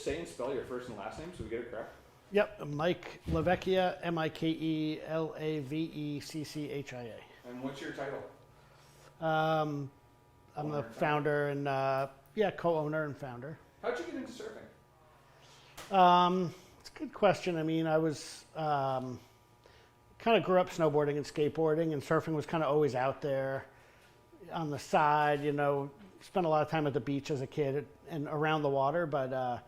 say and spell your first and last name so we get it correct? Yep, Mike Lavecchia, Mikelavecchia. And what's your title? I'm the founder and co-owner and founder. How'd you get into surfing? It's a good question. I mean, I was kind of grew up snowboarding and skateboarding, and surfing was kind of always out there on the side. You know, spent a lot of time at the beach as a kid and around the water, but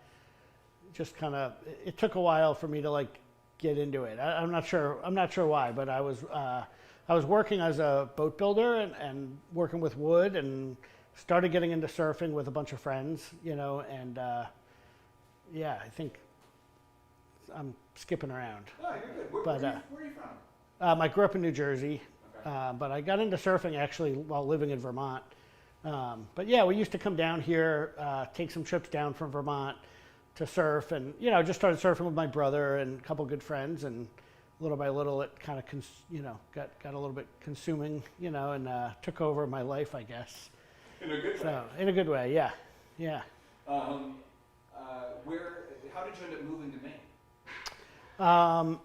just kind of it took a while for me to like get into it. I'm not sure why, but I was working as a boat builder and working with wood, and started getting into surfing with a bunch of friends, you know, and I think I'm skipping around. Oh, you're good. Where are you from? I grew up in New Jersey, Okay. but I got into surfing actually while living in Vermont. But yeah, we used to come down here, take some trips down from Vermont to surf, and you know, just started surfing with my brother and a couple good friends, and little by little it kind of got a little bit consuming, you know, and took over my life, I guess. In a good way. So, in a good way, yeah. How did you end up moving to Maine?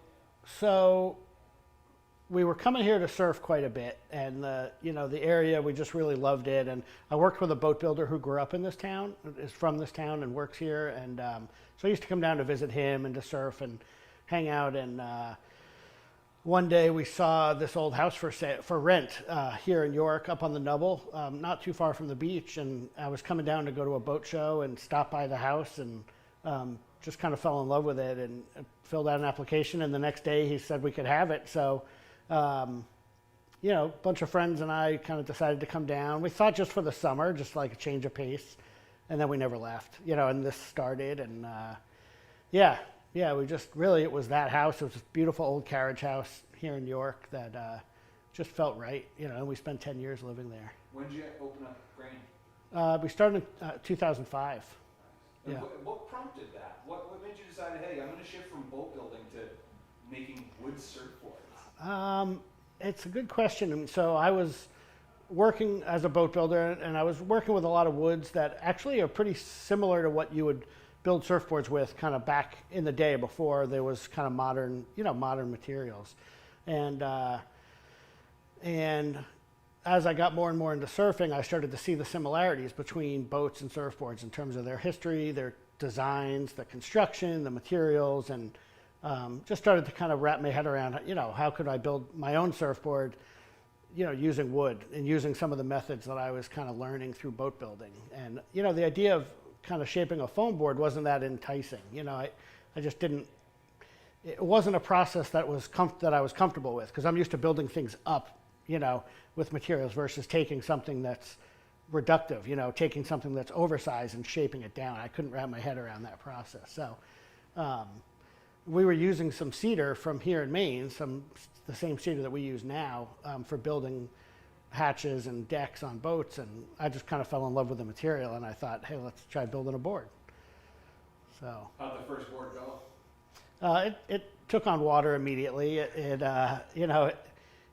So we were coming here to surf quite a bit, and the area, we just really loved it. And I worked with a boat builder who grew up in this town, is from this town and works here. And so I used to come down to visit him and to surf and hang out. And one day we saw this old house for rent here in York, up on the Nubble, not too far from the beach. And I was coming down to go to a boat show and stopped by the house, and just kind of fell in love with it and filled out an application. And the next day he said we could have it. So, a bunch of friends and I kind of decided to come down. We thought just for the summer, just like a change of pace. And then we never left, and this started. And we just really, it was that house. It was this beautiful old carriage house here in York that just felt right, and we spent 10 years living there. When did you open up Grain? We started in 2005. And Yeah. what prompted that? What made you decide, hey, I'm going to shift from boat building to making wood surfboards? It's a good question. And so I was working as a boat builder, and I was working with a lot of woods that actually are pretty similar to what you would build surfboards with kind of back in the day before there was kind of modern materials. And as I got more and more into surfing, I started to see the similarities between boats and surfboards in terms of their history, their designs, the construction, the materials, and just started to kind of wrap my head around, how could I build my own surfboard, using wood and using some of the methods that I was kind of learning through boat building. And, the idea of kind of shaping a foam board wasn't that enticing. I just didn't, it wasn't a process that I was comfortable with, because I'm used to building things up, with materials versus taking something that's reductive, taking something that's oversized and shaping it down. I couldn't wrap my head around that process. So we were using some cedar from here in Maine, the same cedar that we use now for building hatches and decks on boats, and I just kind of fell in love with the material, and I thought, hey, let's try building a board. So how'd the first board go? It took on water immediately.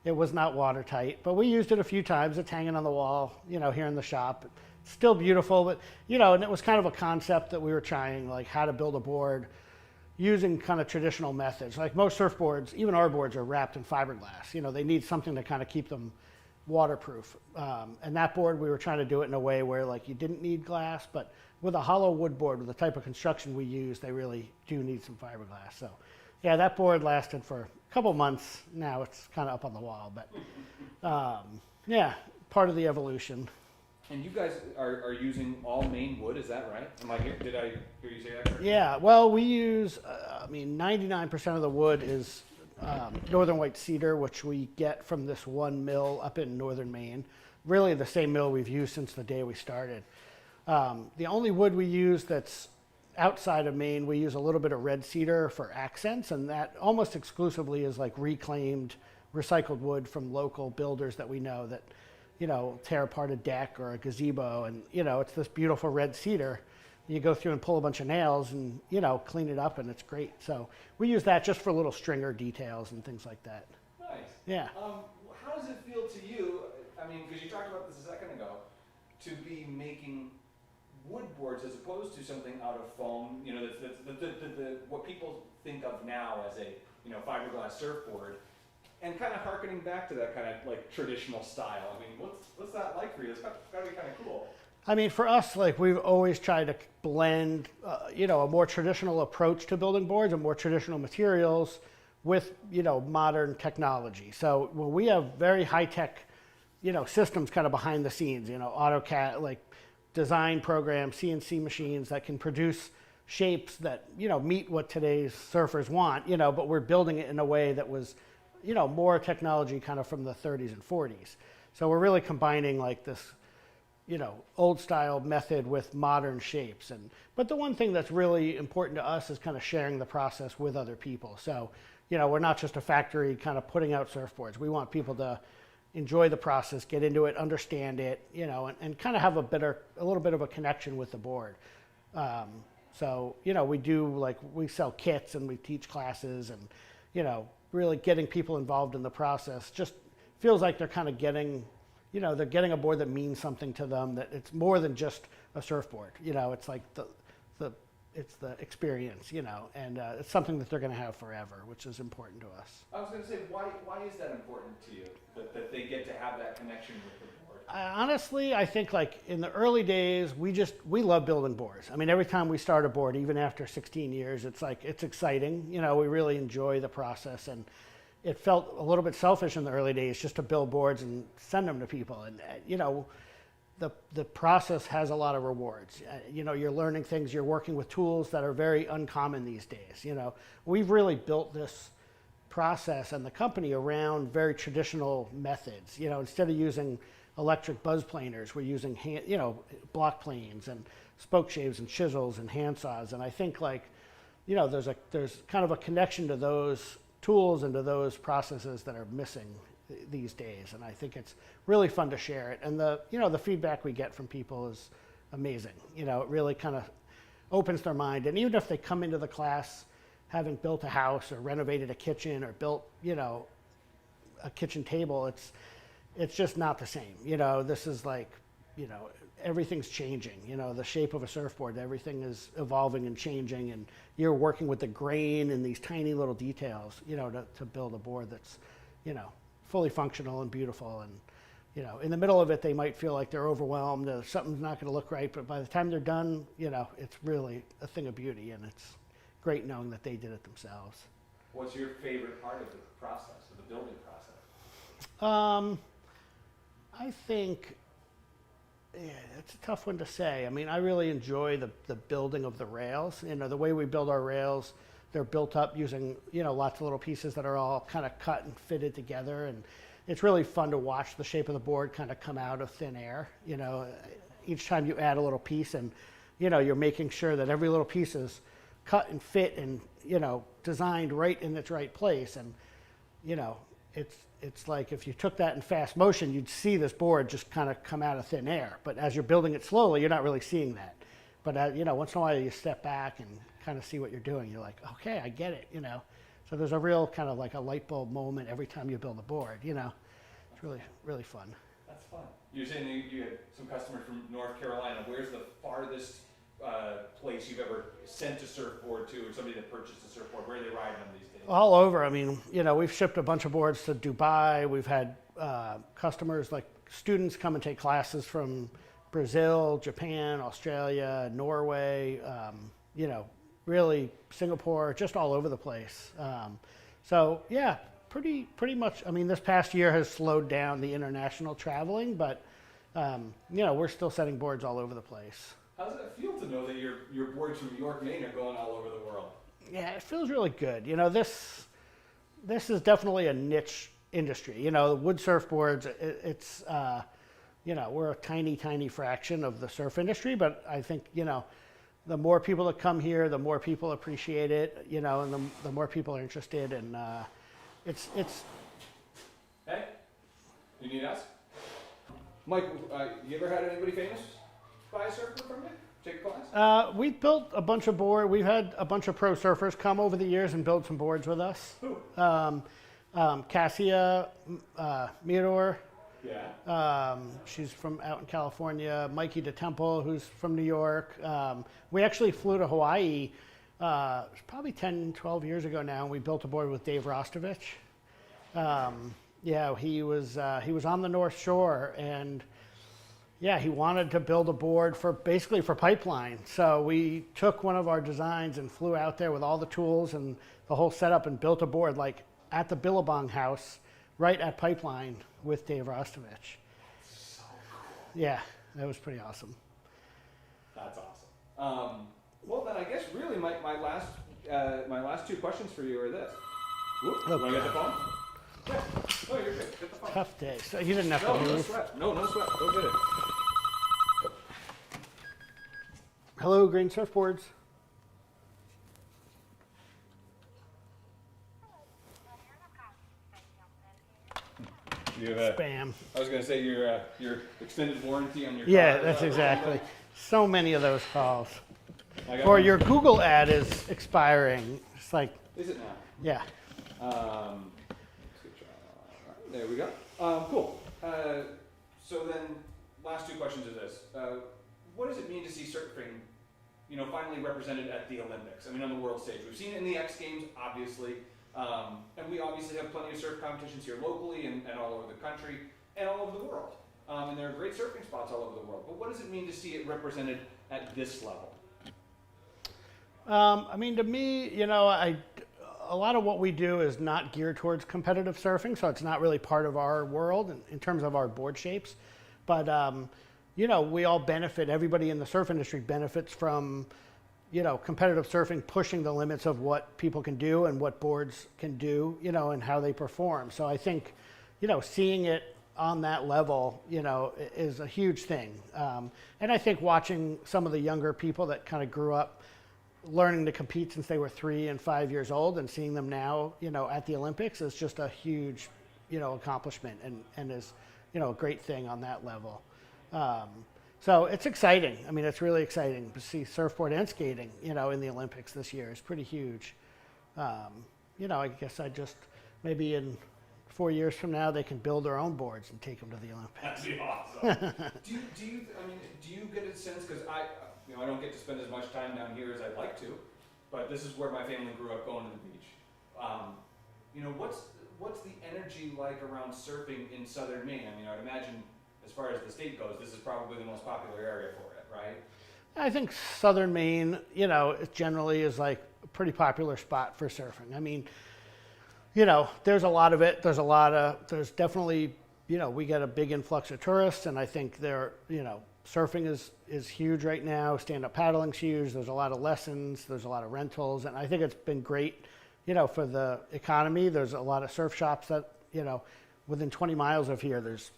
It was not watertight, but we used it a few times. It's hanging on the wall, here in the shop. It's still beautiful, but, and it was kind of a concept that we were trying, like how to build a board using kind of traditional methods. Like most surfboards, even our boards are wrapped in fiberglass. They need something to kind of keep them waterproof. And that board, we were trying to do it in a way where like you didn't need glass, but with a hollow wood board, with the type of construction we use, they really do need some fiberglass. So yeah, that board lasted for a couple months. Now it's kind of up on the wall, but part of the evolution. And you guys are using all Maine wood, is that right? Did I hear you say that correctly? Yeah, well, we use, 99% of the wood is northern white cedar, which we get from this one mill up in northern Maine. Really the same mill we've used since the day we started. The only wood we use that's outside of Maine, we use a little bit of red cedar for accents, and that almost exclusively is like reclaimed, recycled wood from local builders that we know that, tear apart a deck or a gazebo, and, it's this beautiful red cedar. You go through and pull a bunch of nails and, clean it up, and it's great. So we use that just for little stringer details and things like that. Nice. Yeah. How does it feel to you, because you talked about this a second ago, to be making wood boards as opposed to something out of foam, you know, that's what people think of now as a, you know, fiberglass surfboard, and kind of harkening back to that kind of like traditional style. I mean, what's that like for you? It's got to be kind of cool. I mean, for us, like we've always tried to blend, you know, a more traditional approach to building boards and more traditional materials with, you know, modern technology. So when we have very high tech, you know, systems kind of behind the scenes, you know, AutoCAD, like design programs, CNC machines that can produce shapes that, you know, meet what today's surfers want, you know, but we're building it in a way that was, you know, more technology kind of from the 30s and 40s. So we're really combining like this, you know, old style method with modern shapes. But the one thing that's really important to us is kind of sharing the process with other people. So, you know, we're not just a factory kind of putting out surfboards. We want people to enjoy the process, get into it, understand it, you know, and kind of have a little bit of a connection with the board. So, you know, we sell kits and we teach classes, and, you know, really getting people involved in the process just feels like they're kind of getting, you know, they're getting a board that means something to them, that it's more than just a surfboard. You know, it's like it's the experience, you know, and it's something that they're going to have forever, which is important to us. I was going to say, why is that important to you, that they get to have that connection with the board? Honestly, I think like in the early days, we love building boards. I mean, every time we start a board, even after 16 years, it's like, it's exciting. You know, we really enjoy the process, and it felt a little bit selfish in the early days just to build boards and send them to people. And, you know, the process has a lot of rewards. You know, you're learning things, you're working with tools that are very uncommon these days. You know, we've really built this process and the company around very traditional methods. You know, instead of using electric buzz planers, we're using block planes and spoke shaves and chisels and hand saws. And I think, like, you know, there's kind of a connection to those tools and to those processes that are missing these days, and I think it's really fun to share it. And the feedback we get from people is amazing. You know, it really kind of opens their mind. And even if they come into the class having built a house or renovated a kitchen or built, you know, a kitchen table, it's just not the same. You know, this is like, you know, everything's changing. You know, the shape of a surfboard, everything is evolving and changing, and you're working with the grain and these tiny little details, you know, to build a board that's, you know, fully functional and beautiful. And, you know, in the middle of it, they might feel like they're overwhelmed, something's not going to look right, but by the time they're done, you know, it's really a thing of beauty, and it's great knowing that they did it themselves. What's your favorite part of the process, of the building process? I think, yeah, it's a tough one to say. I mean, I really enjoy the building of the rails. You know, the way we build our rails, they're built up using, you know, lots of little pieces that are all kind of cut and fitted together. And it's really fun to watch the shape of the board kind of come out of thin air. You know, each time you add a little piece, and, you know, you're making sure that every little piece is cut and fit and, you know, designed right in its right place. And, you know, it's like if you took that in fast motion, you'd see this board just kind of come out of thin air. But as you're building it slowly, you're not really seeing that. But, you know, once in a while you step back and kind of see what you're doing. You're like, okay, I get it, you know. So there's a real kind of like a light bulb moment every time you build a board, you know. It's really, really fun. That's fun. You're saying you had some customers from North Carolina. Where's the farthest place you've ever sent a surfboard to, or somebody that purchased a surfboard? Where are they riding them these days? All over. I mean, you know, we've shipped a bunch of boards to Dubai. We've had customers, like students, come and take classes from Brazil, Japan, Australia, Norway, you know, really Singapore, just all over the place. So yeah, pretty much. I mean, this past year has slowed down the international traveling, but you know, we're still setting boards all over the place. How does it feel to know that your boards from York, Maine are going all over the world? Yeah, it feels really good. You know, this is definitely a niche industry. You know, wood surfboards, it's you know, we're a tiny fraction of the surf industry, but I think, you know, the more people that come here, the more people appreciate it, you know, and the more people are interested, and it's. Hey, you need us? Mike, you ever had anybody famous buy a surfboard from you? Take a class? We've built a bunch of boards. We've had a bunch of pro surfers come over the years and build some boards with us. Who? Cassia, Mirador. Yeah. She's from out in California. Mikey DeTemple, who's from New York. We actually flew to Hawaii probably 10, 12 years ago now, and we built a board with Dave Rostovich. Yeah, he was on the North Shore, and yeah, he wanted to build a board basically for pipeline. So we took one of our designs and flew out there with all the tools and the whole setup and built a board like at the Billabong house, right at Pipeline with Dave Rostovich. So cool. Yeah, that was pretty awesome. That's awesome. Well, then I guess really my last two questions for you are this. Whoop, Oh, want to get the phone? Yeah. Oh, you're good. Get the phone. Tough day. So you didn't have to No move. sweat. No sweat. Go get it. Hello, Grain Surfboards. You have Spam. I was going to say your extended warranty on your Yeah, car. that's exactly. So many of those calls. I got Or one. your Google ad is expiring. It's like, Is it now? yeah. There we go. Cool. So then, last two questions are this: what does it mean to see surfing, finally represented at the Olympics? I mean, on the world stage, we've seen it in the X Games, obviously, and we obviously have plenty of surf competitions here locally and all over the country and all over the world. And there are great surfing spots all over the world. But what does it mean to see it represented at this level? I mean, to me, a lot of what we do is not geared towards competitive surfing, so it's not really part of our world in terms of our board shapes. But, we all benefit, everybody in the surf industry benefits from, competitive surfing pushing the limits of what people can do and what boards can do, and how they perform. So I think, seeing it on that level, is a huge thing. And I think watching some of the younger people that kind of grew up learning to compete since they were 3 and 5 years old and seeing them now, at the Olympics is just a huge, accomplishment and is, a great thing on that level. So it's exciting. I mean, it's really exciting to see surfboard and skating, in the Olympics this year. It's pretty huge. I guess maybe in 4 years from now, they can build their own boards and take them to the Olympics. That'd be awesome. do you get a sense, because I don't get to spend as much time down here as I'd like to, but this is where my family grew up, going to the beach. What's the energy like around surfing in southern Maine? I mean, I'd imagine as far as the state goes, this is probably the most popular area for it, right? I think southern Maine, it generally is like a pretty popular spot for surfing. I mean, there's a lot of it. There's definitely, we get a big influx of tourists, and I think surfing is huge right now. Stand-up paddling's huge. There's a lot of lessons. There's a lot of rentals, and I think it's been great, for the economy. There's a lot of surf shops that, within 20 miles of here, there's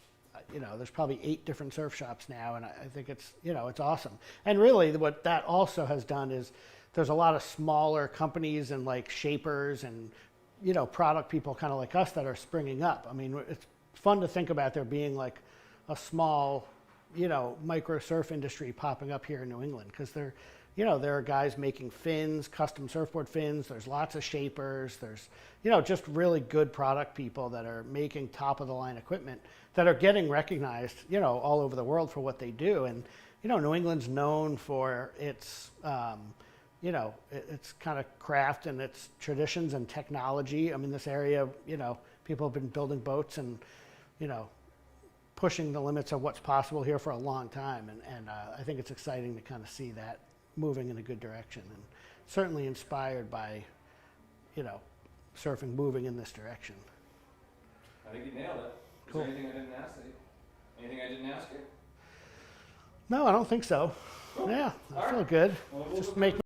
probably 8 different surf shops now, and I think it's, it's awesome. And really, what that also has done is there's a lot of smaller companies and like shapers and, product people kind of like us that are springing up. I mean, it's fun to think about there being like a small, micro surf industry popping up here in New England, because there are guys making fins, custom surfboard fins. There's lots of shapers. There's, just really good product people that are making top of the line equipment that are getting recognized, all over the world for what they do. And, New England's known for its, its kind of craft and its traditions and technology. I mean, this area, people have been building boats and, pushing the limits of what's possible here for a long time. And I think it's exciting to kind of see that moving in a good direction, and certainly inspired by, surfing moving in this direction. I think you nailed it. Cool. Is there anything I didn't ask you? Anything I didn't ask you? No, I don't think so. Cool. Yeah, All I feel right. good. Well, we'll Just look make forward